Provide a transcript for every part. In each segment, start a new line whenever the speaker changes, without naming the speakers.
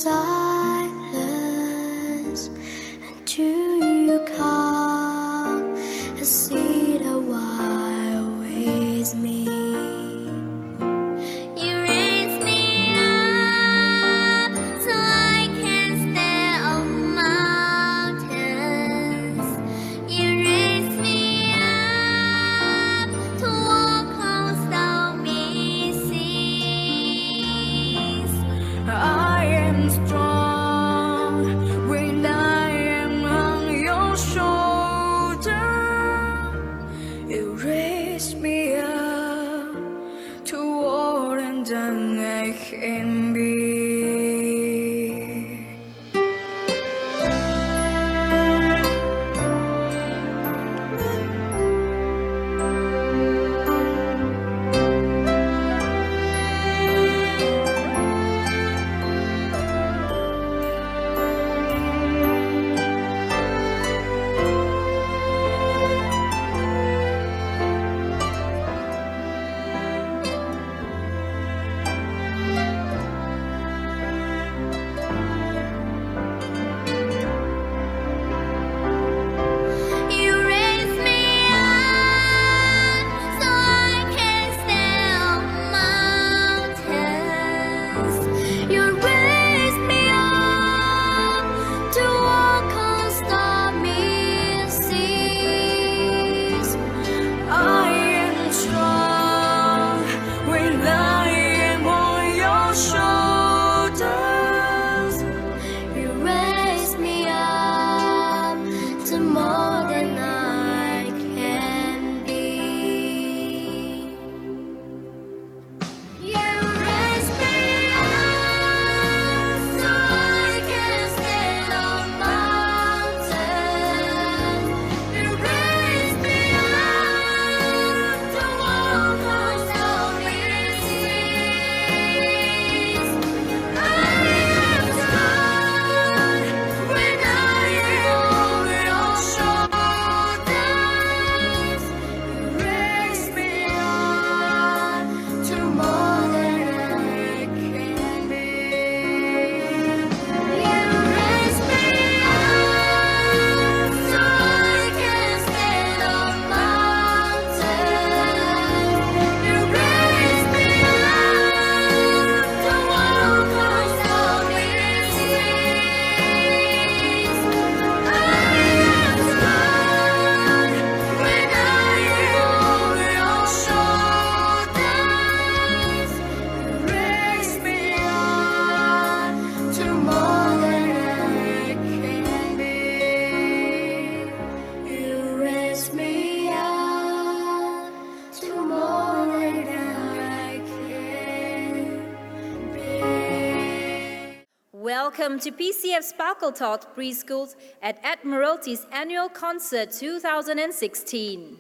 silence, and do you come and see the while with me? You raise me up so I can stand on mountains. You raise me up to walk on stormy seas.
I am strong when I am on your shoulder. You raise me up to more than I can be.
You raise me up so I can stand on mountains. You raise me up to walk on stormy seas.
I am strong when I am on your shoulders.
You raise me up to more than I can be. You raise me up so I can stand on mountains. You raise me up to walk on stormy seas. I am strong when I am on your shoulders. You raise me up to more than I can be. You raise me up so I can stand on mountains. You raise me up to walk on stormy seas. I am strong when I am on your shoulders. You raise me up to more than I can be. You raise me up to more than I can be.
Welcome to PCF Sparkletod Preschools at Admiralty's Annual Concert 2016.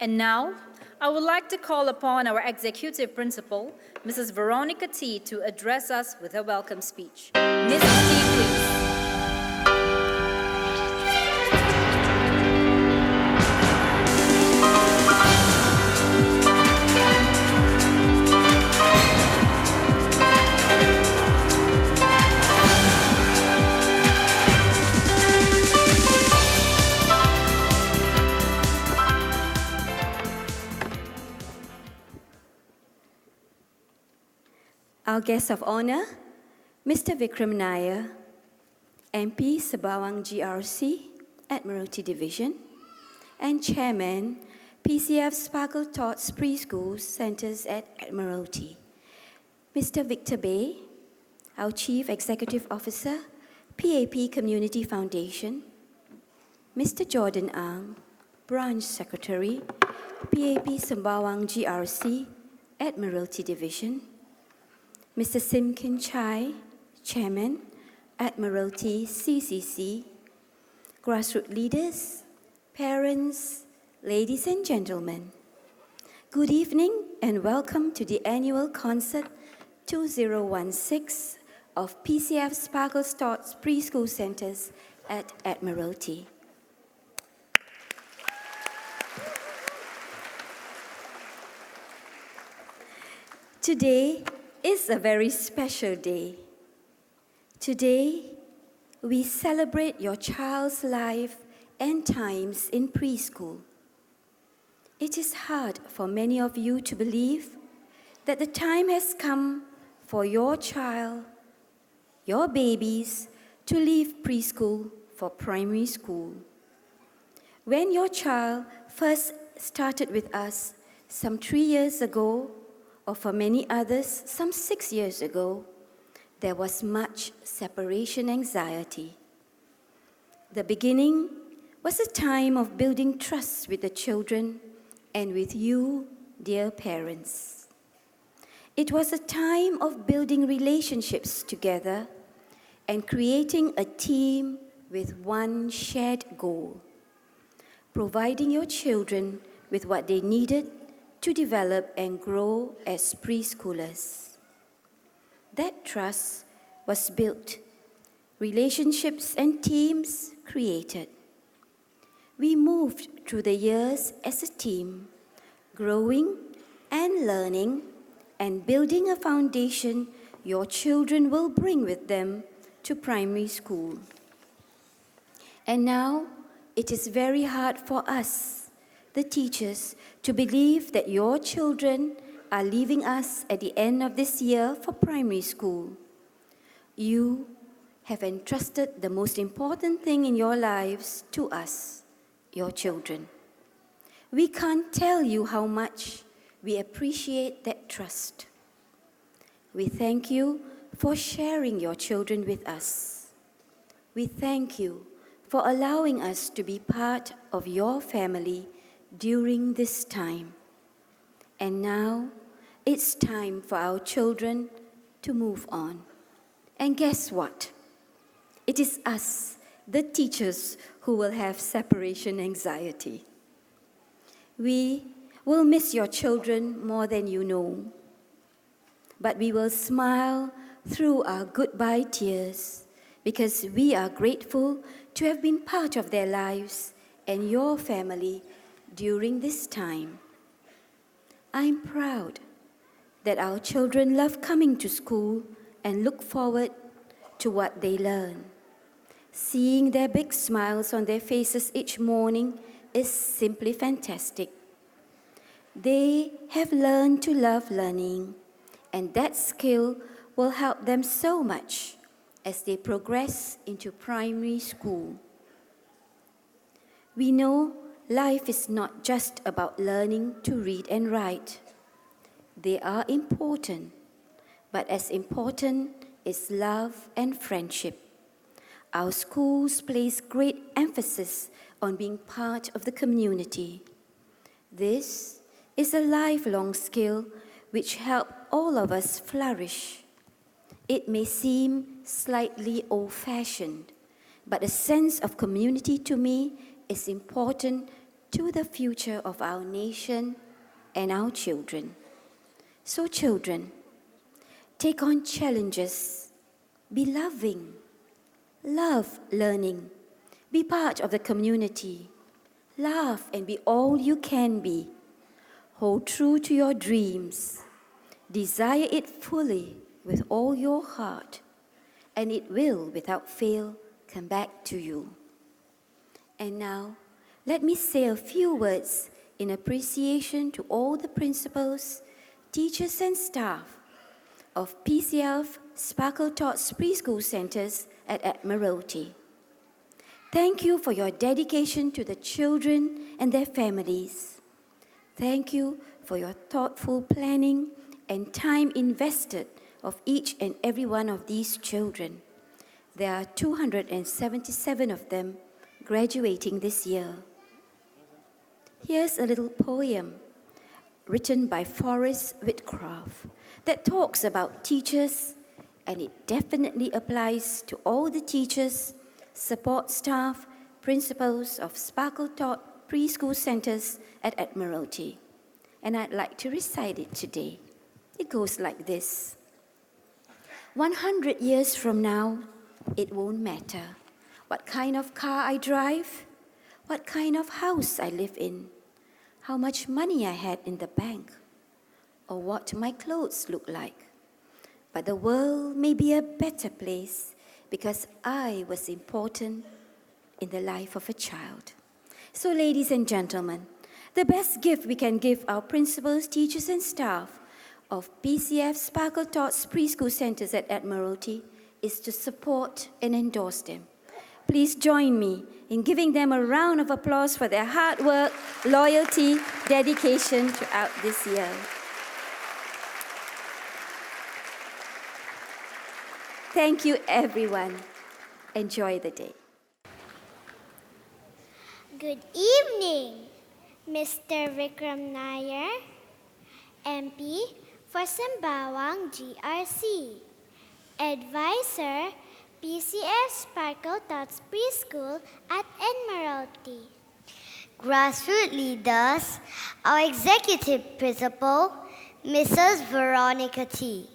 And now, I would like to call upon our Executive Principal, Mrs. Veronica T., to address us with her welcome speech. Mrs. T., please.
Our guest of honor, Mr. Vikram Nair, MP Sembawang GRC, Admiralty Division, and Chairman, PCF Sparkletod Preschool Centers at Admiralty. Mr. Victor Bay, our Chief Executive Officer, PAP Community Foundation. Mr. Jordan Ang, Branch Secretary, PAP Sembawang GRC, Admiralty Division. Mr. Simkin Chai, Chairman, Admiralty CCC, grassroots leaders, parents, ladies and gentlemen. Good evening and welcome to the annual concert 2016 of PCF Sparkletod Preschool Centers at Admiralty. Today is a very special day. Today, we celebrate your child's life and times in preschool. It is hard for many of you to believe that the time has come for your child, your babies, to leave preschool for primary school. When your child first started with us some 3 years ago, or for many others, some 6 years ago, there was much separation anxiety. The beginning was a time of building trust with the children and with you, dear parents. It was a time of building relationships together and creating a team with one shared goal, providing your children with what they needed to develop and grow as preschoolers. That trust was built, relationships and teams created. We moved through the years as a team, growing and learning and building a foundation your children will bring with them to primary school. And now it is very hard for us, the teachers, to believe that your children are leaving us at the end of this year for primary school. You have entrusted the most important thing in your lives to us, your children. We can't tell you how much we appreciate that trust. We thank you for sharing your children with us. We thank you for allowing us to be part of your family during this time. And now, it's time for our children to move on. And guess what? It is us, the teachers, who will have separation anxiety. We will miss your children more than you know. But we will smile through our goodbye tears because we are grateful to have been part of their lives and your family during this time. I'm proud that our children love coming to school and look forward to what they learn. Seeing their big smiles on their faces each morning is simply fantastic. They have learned to love learning, and that skill will help them so much as they progress into primary school. We know life is not just about learning to read and write. They are important, but as important is love and friendship. Our schools place great emphasis on being part of the community. This is a lifelong skill which helps all of us flourish. It may seem slightly old-fashioned, but a sense of community to me is important to the future of our nation and our children. So children, take on challenges, be loving, love learning, be part of the community, laugh and be all you can be, hold true to your dreams, desire it fully with all your heart, and it will, without fail, come back to you. And now, let me say a few words in appreciation to all the principals, teachers and staff of PCF Sparkle Tots Preschool Centers at Admiralty. Thank you for your dedication to the children and their families. Thank you for your thoughtful planning and time invested of each and every one of these children. There are 277 of them graduating this year. Here's a little poem written by Forrest Whitcroft that talks about teachers, and it definitely applies to all the teachers, support staff, principals of Sparkle Tot Preschool Centers at Admiralty. And I'd like to recite it today. It goes like this. 100 years from now, it won't matter what kind of car I drive, what kind of house I live in, how much money I had in the bank. or what my clothes look like. But the world may be a better place because I was important in the life of a child. So, ladies and gentlemen, the best gift we can give our principals, teachers, and staff of PCF Sparkle Tots preschool centers at Admiralty is to support and endorse them. Please join me in giving them a round of applause for their hard work, loyalty, dedication throughout this year. Thank you, everyone. Enjoy the day.
Good evening, Mr. Vikram Nair, MP for Sembawang GRC, Advisor, PCF Sparkle Tots Preschool at Admiralty.
Grassroots leaders, our Executive Principal, Mrs. Veronica T.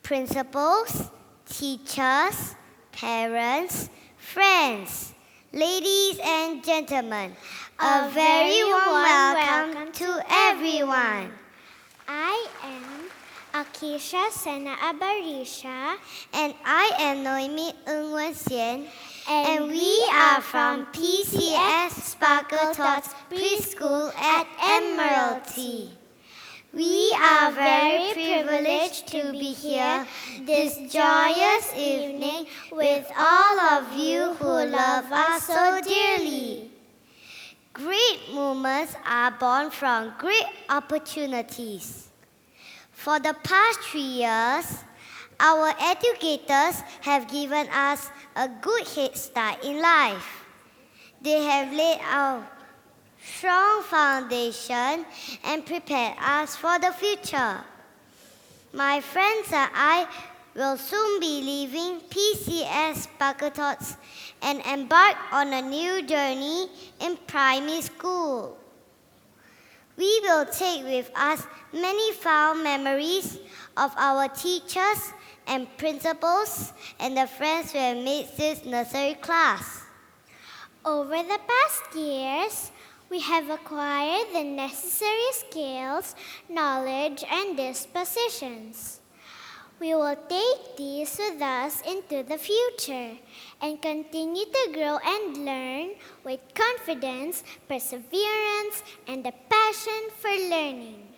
Principals, teachers, parents, friends, ladies and gentlemen, a very warm welcome to everyone.
I am Akisha Sena Abarisha,
And I am Noemi Ng Wen Xian, and we are from PCF Sparkle Tots Preschool at Admiralty. We are very privileged to be here this joyous evening with all of you who love us so dearly. Great moments are born from great opportunities. For the past 3 years, our educators have given us a good head start in life. They have laid our strong foundation and prepared us for the future. My friends and I will soon be leaving PCS Sparkle Tots and embark on a new journey in primary school. We will take with us many fond memories of our teachers and principals and the friends who have made this nursery class.
Over the past years, we have acquired the necessary skills, knowledge, and dispositions. We will take these with us into the future and continue to grow and learn with confidence, perseverance, and a passion for learning.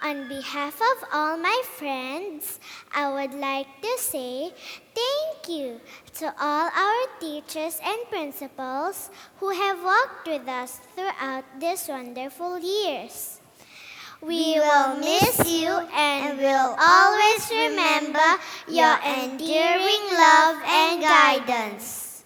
On behalf of all my friends, I would like to say thank you to all our teachers and principals who have walked with us throughout these wonderful years.
We will miss you and will always remember your enduring love and guidance.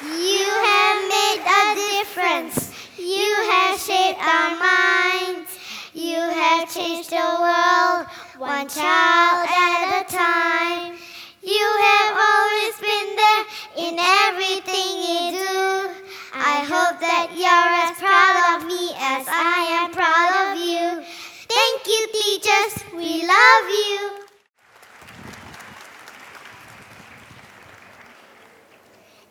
You have made a difference. You have shaped our minds. You have changed the world, one child at a time. You have always been there in everything you do. I hope that you're as proud of me as I am proud of you. Thank you, teachers. We love you.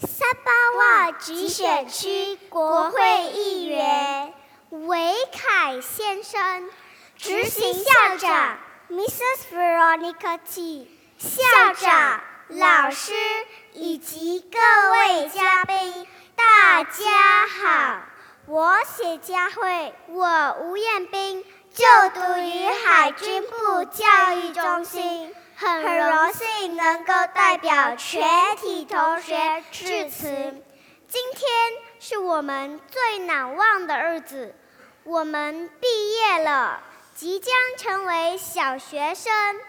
三八瓦集选区国会议员韦凯先生，执行校长 Mrs. Veronica T， 校长、老师以及各位嘉宾，大家好，我谢佳慧，我吴彦斌，就读于海军部教育中心。很荣幸能够代表全体同学致辞。今天是我们最难忘的日子，我们毕业了，即将成为小学生，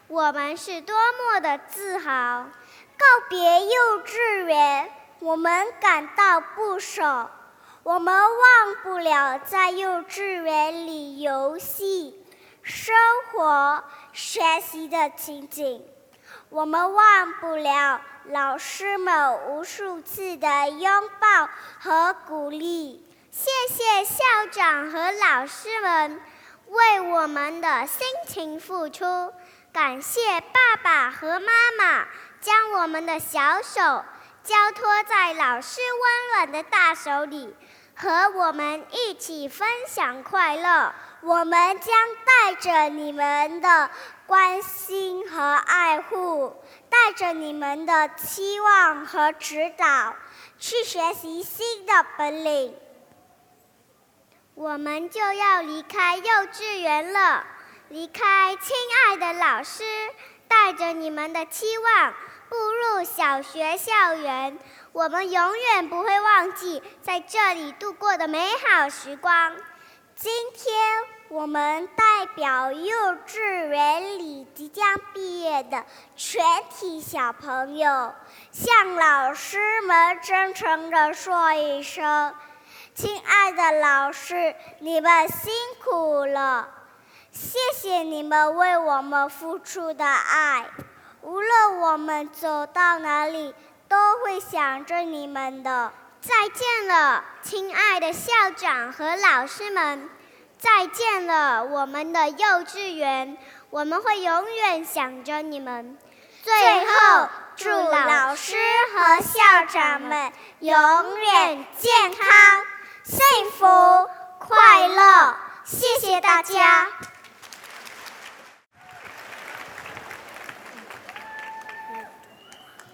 我们是多么的自豪。告别幼稚园，我们感到不舍，我们忘不了在幼稚园里游戏、生活、学习的情景，我们忘不了老师们无数次的拥抱和鼓励。谢谢校长和老师们为我们的辛勤付出，感谢爸爸和妈妈将我们的小手交托在老师温暖的大手里，和我们一起分享快乐。我们将带着你们的关心和爱护，带着你们的期望和指导，去学习新的本领。我们就要离开幼稚园了，离开亲爱的老师，带着你们的期望步入小学校园。我们永远不会忘记在这里度过的美好时光。今天我们代表幼稚园里即将毕业的全体小朋友，向老师们真诚地说一声：亲爱的老师，你们辛苦了，谢谢你们为我们付出的爱。无论我们走到哪里，都会想着你们的。再见了，亲爱的校长和老师们，再见了，我们的幼稚园，我们会永远想着你们。最后，祝老师和校长们永远健康、幸福、快乐。谢谢大家。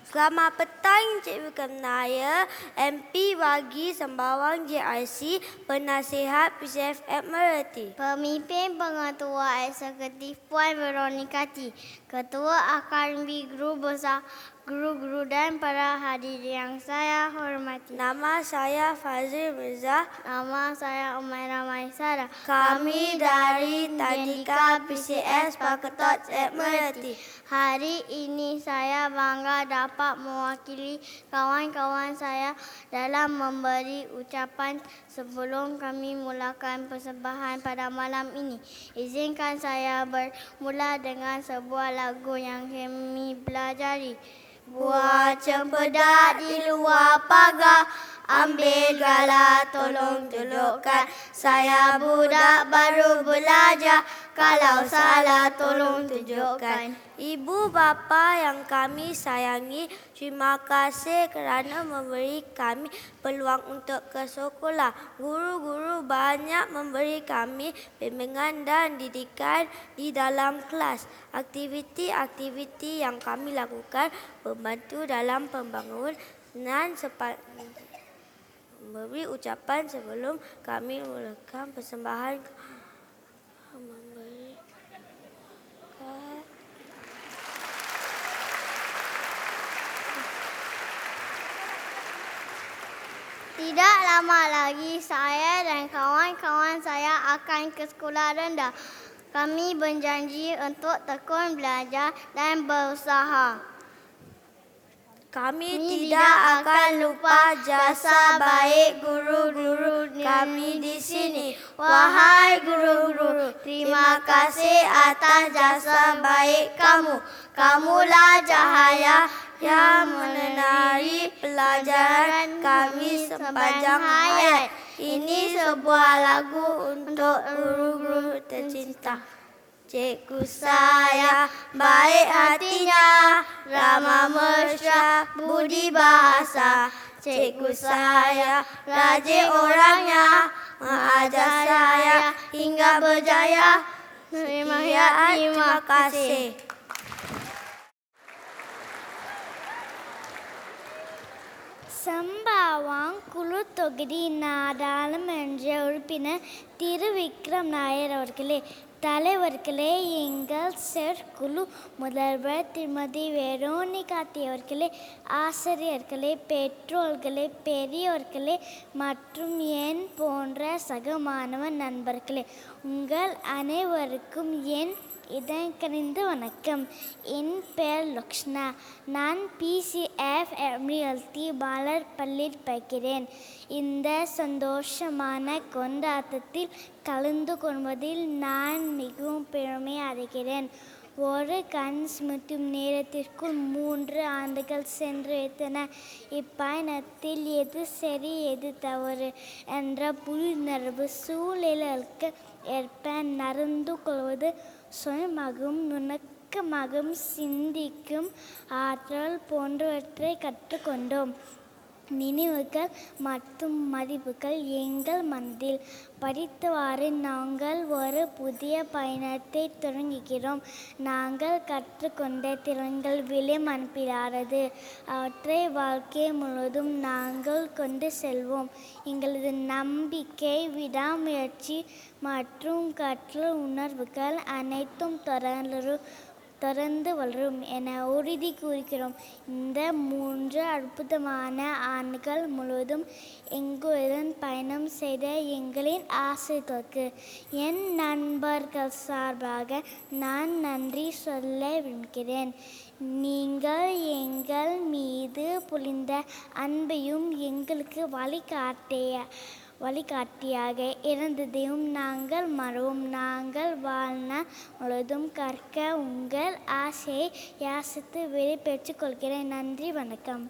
Selamat petang Cikgu Kenaya, MP bagi Sembawang JRC, Penasihat PCF Admiralty.
Pemimpin Pengetua Eksekutif Puan Veronica T, Ketua Akademi Guru Besar, guru-guru dan para hadirin yang saya hormati.
Nama saya Fazil Mirza.
Nama saya Umairah Maisara.
Kami dari Tadika PCS Paketot Admiralty.
Hari ini saya bangga dapat mewakili kawan-kawan saya dalam memberi ucapan sebelum kami mulakan persembahan pada malam ini. Izinkan saya bermula dengan sebuah lagu yang kami pelajari.
Buat cempedak di luar pagar, ambil galah tolong tunjukkan. Saya budak baru belajar, kalau salah tolong tunjukkan. Ibu bapa yang kami sayangi, terima kasih kerana memberi kami peluang untuk ke sekolah. Guru-guru banyak memberi kami bimbingan dan didikan di dalam kelas. Aktiviti-aktiviti yang kami lakukan membantu dalam pembangunan memberi ucapan sebelum kami mulakan persembahan.
Tidak lama lagi saya dan kawan-kawan saya akan ke sekolah rendah. Kami berjanji untuk tekun belajar dan berusaha.
Kami tidak akan lupa jasa baik guru-guru kami di sini. Wahai guru-guru, terima kasih atas jasa baik kamu. Kamulah cahaya yang menenari pelajaran kami sepanjang hayat. Ini sebuah lagu untuk guru-guru tercinta. Cikgu saya baik hatinya, ramah mesra, budi bahasa. Cikgu saya rajin orangnya, mengajar saya hingga berjaya. Terima kasih.
சம்பாவாங் குழு தொகுதி நாடாளுமன்ற உறுப்பினர் திரு விக்ரம் நாயர் அவர்களே, தலைவர்களே, எங்கள் செயற்குழு முதல்வர் திருமதி வெரோனிகா டி அவர்களே, ஆசிரியர்களே, பெற்றோர்களே, பெரியோர்களே மற்றும் என் போன்ற சக மாணவ நண்பர்களே, உங்கள் அனைவருக்கும் என் இதயங்கனிந்த வணக்கம். என் பெயர் லக்ஷ்னா. நான் PCF Admiralty பாலர் பள்ளியில் படிக்கிறேன். இந்த சந்தோஷமான கொண்டாட்டத்தில் கலந்து கொள்வதில் நான் மிகவும் பெருமை அடைகிறேன். ஒரு கண் சிமிட்டும் நேரத்திற்குள் 3 ஆண்டுகள் சென்று வைத்தன. இப்பயணத்தில் எது சரி எது தவறு என்ற புரிந்துணர்வு சூழலுக்கு ஏற்ப நடந்து கொள்வது சுயமாகவும் தர்க்கமாகவும் சிந்திக்கும் ஆற்றல் போன்றவற்றை கற்றுக்கொண்டோம். நினைவுகள் மற்றும் மதிப்புகள் எங்கள் மனதில் படித்தவாறு நாங்கள் ஒரு புதிய பயணத்தை தொடங்குகிறோம். நாங்கள் கற்றுக்கொண்ட திறன்கள் விலை மதிப்பில்லாதது. அவற்றை வாழ்க்கை முழுவதும் நாங்கள் கொண்டு செல்வோம். எங்களது நம்பிக்கை, விடாமுயற்சி மற்றும் கற்றல் உணர்வுகள் அனைத்தும் தொடர்ந்து வளரும் என உறுதி கூறுகிறோம். இந்த 3 அற்புதமான ஆண்டுகள் முழுவதும் எங்களுடன் பயணம் செய்த எங்களின் ஆசிரியர்களுக்கு என் நண்பர்கள் சார்பாக நான் நன்றி சொல்ல விரும்புகிறேன். நீங்கள் எங்கள் மீது பொழிந்த அன்பையும் எங்களுக்கு வழிகாட்டியாக இருந்ததையும் நாங்கள் மறவோம். நாங்கள் வாழ்நாள் முழுவதும் கற்க உங்கள் ஆசையை யாசித்து விடை பெற்றுக் கொள்கிறேன். நன்றி, வணக்கம்.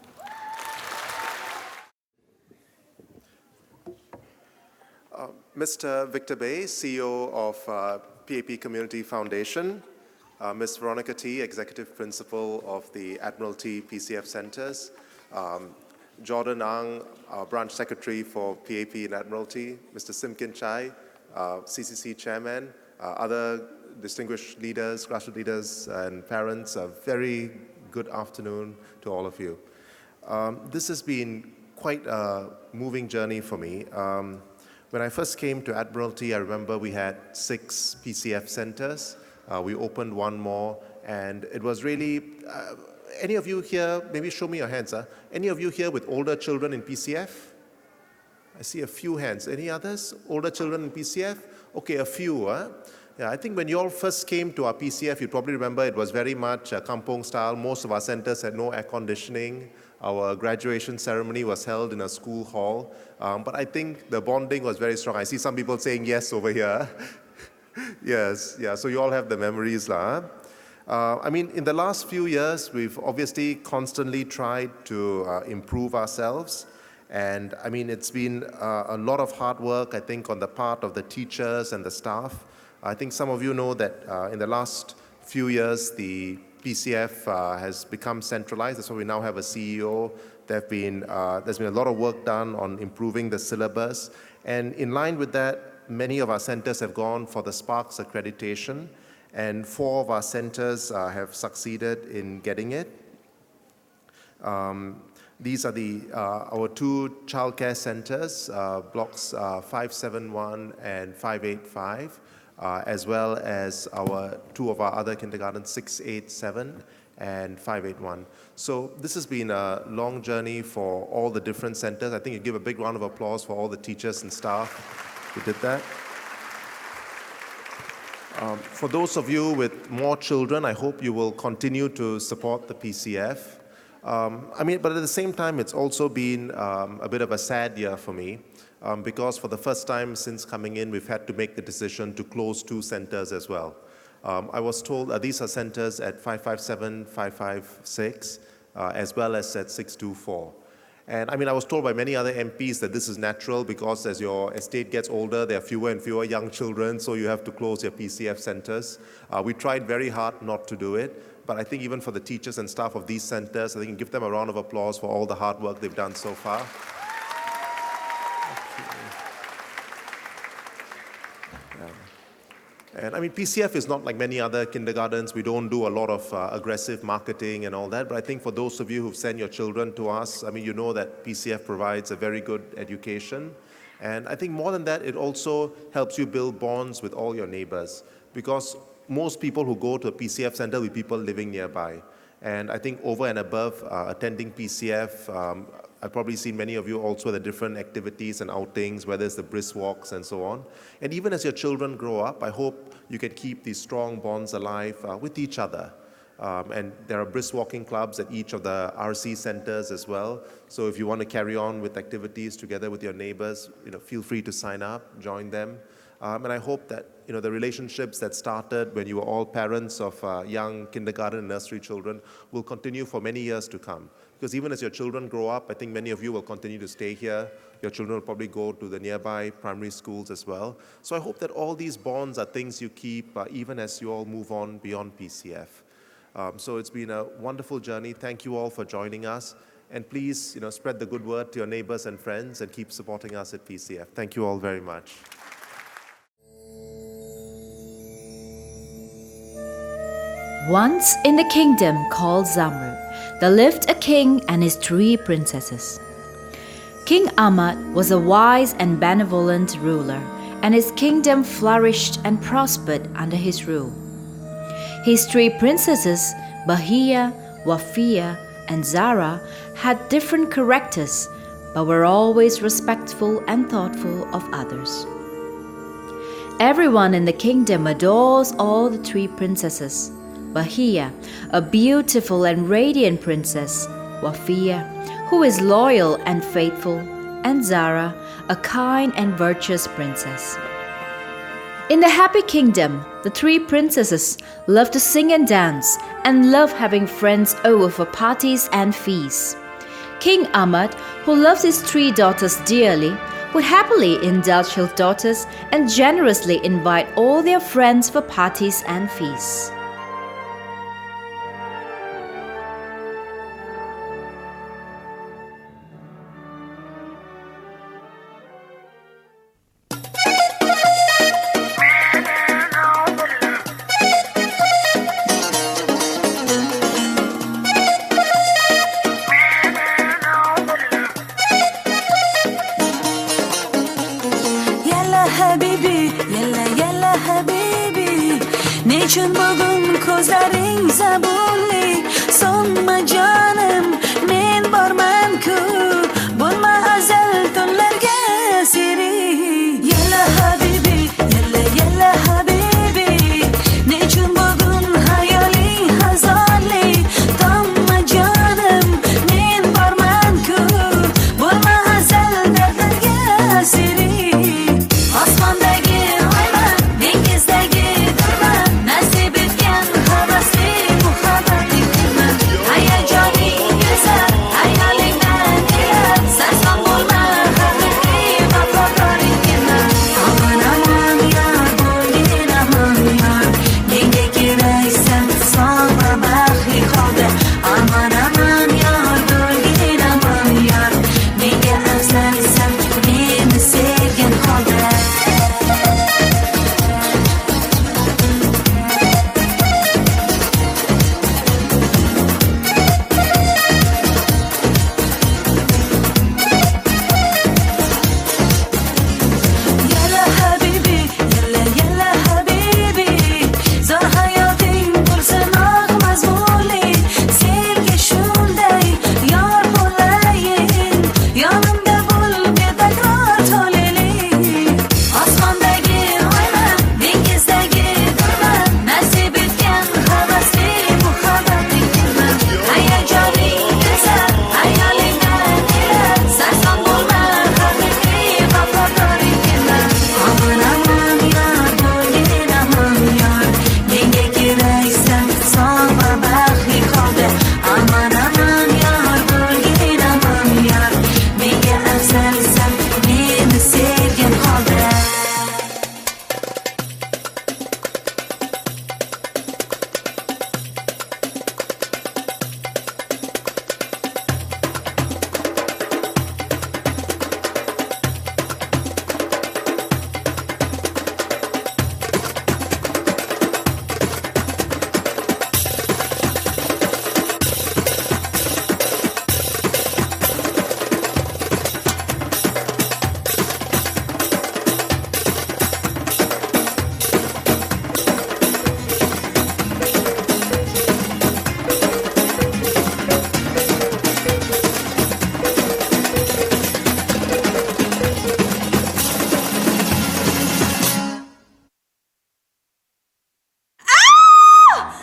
Mr. Victor Bay, CEO of PAP Community Foundation, Ms. Veronica T, Executive Principal of the Admiralty PCF Centers, Jordan Ang, Branch Secretary for PAP in Admiralty, Mr. Simkin Chai, CCC Chairman, other distinguished leaders, grassroots leaders and parents, a very good afternoon to all of you. This has been quite a moving journey for me. When I first came to Admiralty, I remember we had 6 PCF centers. We opened one more, and it was really... any of you here, maybe show me your hands. Any of you here with older children in PCF? I see a few hands. Any others? Older children in PCF? Okay, a few. Yeah, I think when you all first came to our PCF, you probably remember it was very much kampong style. Most of our centers had no air conditioning. Our graduation ceremony was held in a school hall. But I think the bonding was very strong. I see some people saying yes over here. Yes, yeah, so you all have the memories. I mean, in the last few years, we've obviously constantly tried to improve ourselves. And I mean, it's been a lot of hard work, I think, on the part of the teachers and the staff. I think some of you know that in the last few years, the PCF has become centralized. That's why we now have a CEO. There's been a lot of work done on improving the syllabus. And in line with that, many of our centers have gone for the Sparks accreditation. And 4 of our centers have succeeded in getting it. These are our 2 childcare centers, blocks 571 and 585, as well as 2 of our other kindergartens, 687 and 581. So this has been a long journey for all the different centers. I think you give a big round of applause for all the teachers and staff who did that. For those of you with more children, I hope you will continue to support the PCF. I mean, but at the same time, it's also been a bit of a sad year for me because for the first time since coming in, we've had to make the decision to close 2 centers as well. I was told these are centers at 557, 556, as well as at 624. And I mean, I was told by many other MPs that this is natural because as your estate gets older, there are fewer and fewer young children, so you have to close your PCF centers. We tried very hard not to do it, but I think even for the teachers and staff of these centers, I think give them a round of applause for all the hard work they've done so far. And I mean, PCF is not like many other kindergartens. We don't do a lot of aggressive marketing and all that. But I think for those of you who've sent your children to us, I mean, you know that PCF provides a very good education. And I think more than that, it also helps you build bonds with all your neighbors. Because most people who go to a PCF center will be people living nearby. And I think over and above attending PCF, I've probably seen many of you also at the different activities and outings, whether it's the brisk walks and so on. And even as your children grow up, I hope you can keep these strong bonds alive with each other. And there are brisk walking clubs at each of the RC centers as well. So if you want to carry on with activities together with your neighbors, feel free to sign up, join them. And I hope that the relationships that started when you were all parents of young kindergarten and nursery children will continue for many years to come. Because even as your children grow up, I think many of you will continue to stay here. Your children will probably go to the nearby primary schools as well. So I hope that all these bonds are things you keep even as you all move on beyond PCF. So it's been a wonderful journey. Thank you all for joining us. And please, spread the good word to your neighbors and friends and keep supporting us at PCF. Thank you all very much.
Once in the kingdom called Zamrud, there lived a king and his 3 princesses. King Ahmad was a wise and benevolent ruler, and his kingdom flourished and prospered under his rule. His 3 princesses, Bahia, Wafia, and Zara, had different characters, but were always respectful and thoughtful of others. Everyone in the kingdom adores all the 3 princesses. Bahia, a beautiful and radiant princess, Wafia, who is loyal and faithful, and Zara, a kind and virtuous princess. In the happy kingdom, the 3 princesses love to sing and dance and love having friends over for parties and feasts. King Ahmad, who loves his 3 daughters dearly, would happily indulge his daughters and generously invite all their friends for parties and feasts.
Niçin bugün gözlerin zabunli Sonma canım men barman ku Bulma azel tunlarga siri Yalla habibi, yalla habibi Niçin bugün hayali hazali Tamma canım men barman ku Bulma azel dertlerga siri Osmondagi oyma, dengizdagi durma Nasib etgan havasli muhabbatli kulma Hayajoni go'zal, hayolingdan kelar Sarson bo'lma, haqiqiy vafodorlik kelma Aman aman yar, bo'lgin aman yar Menga keraksan, sog'a baxtli holda Aman aman yar, bo'lgin aman yar Menga afzalsan, meni sevgan holda Yalla habibi, yalla habibi Zor hayoting bo'lsin oq mazmunli Senga shunday yor bo'layin Yonimda bo'l betakror toleli Osmondagi oyma, dengizdagi durma Nasib etgan havasli muhabbatli kulma Hayajoning go'zal, hayolingdan kelar Sarson bo'lma, haqiqiy vafodorlik kelma Aman aman yar, bo'lgin aman yar Menga keraksan, sog'a baxtli holda Aman aman yar, bo'lgin aman yar Menga afzalsan, meni sevgan holda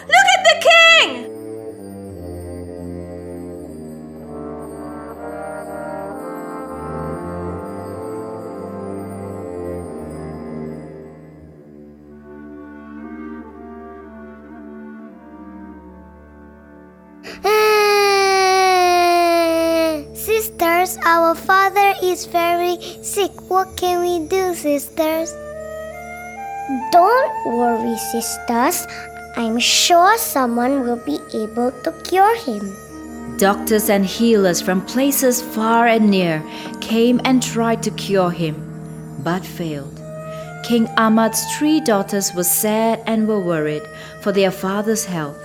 Look at the king!
Sisters, our father is very sick. What can we do, sisters? Don't worry, sisters. I'm sure someone will be able to cure him.
Doctors and healers from places far and near came and tried to cure him, but failed. King Ahmad's 3 daughters were sad and were worried for their father's health.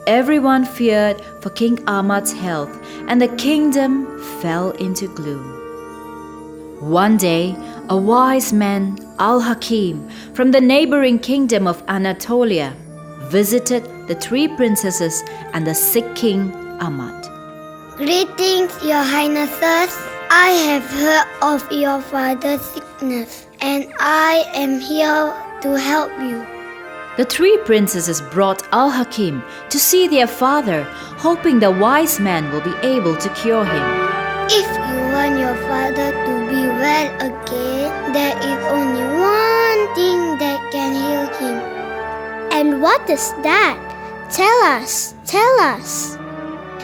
Everyone feared for King Ahmad's health, and the kingdom fell into gloom. One day, a wise man, Al-Hakim, from the neighboring kingdom of Anatolia, visited the 3 princesses and the sick King Ahmad.
Greetings, Your Highnesses. I have heard of your father's sickness, and I am here to help you.
The 3 princesses brought Al-Hakim to see their father, hoping the wise man will be able to cure him.
If you want your father to be well again, there is only one thing that can heal him.
And what is that? Tell us, tell us.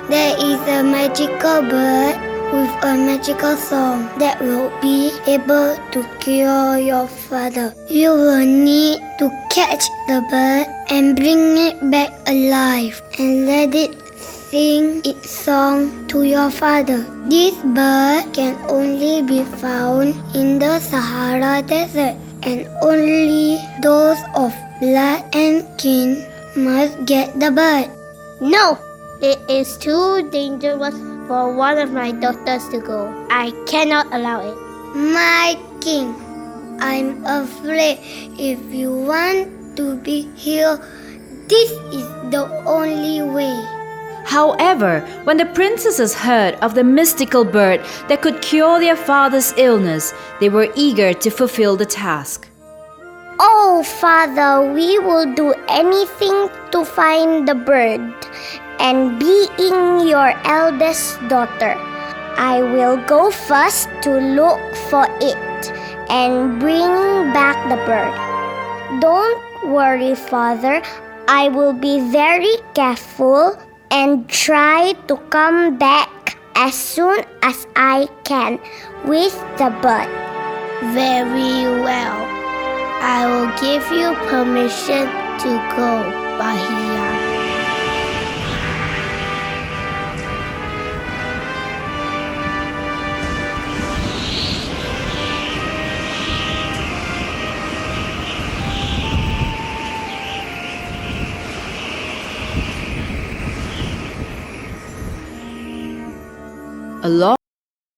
There is a magical bird with a magical song that will be able to cure your father. You will need to catch the bird and bring it back alive and let it sing its song to your father. This bird can only be found in the Sahara Desert, and only those of blood and kin must get the bird.
No, it is too dangerous for one of my daughters to go. I cannot allow it.
My king, I'm afraid if you want to be healed, this is the only way.
However, when the princesses heard of the mystical bird that could cure their father's illness, they were eager to fulfill the task.
Oh, Father, we will do anything to find the bird. And being your eldest daughter, I will go first to look for it and bring back the bird. Don't worry, Father. I will be very careful and try to come back as soon as I can with the bird.
Very well. I will give you permission to go, Bahia.
Along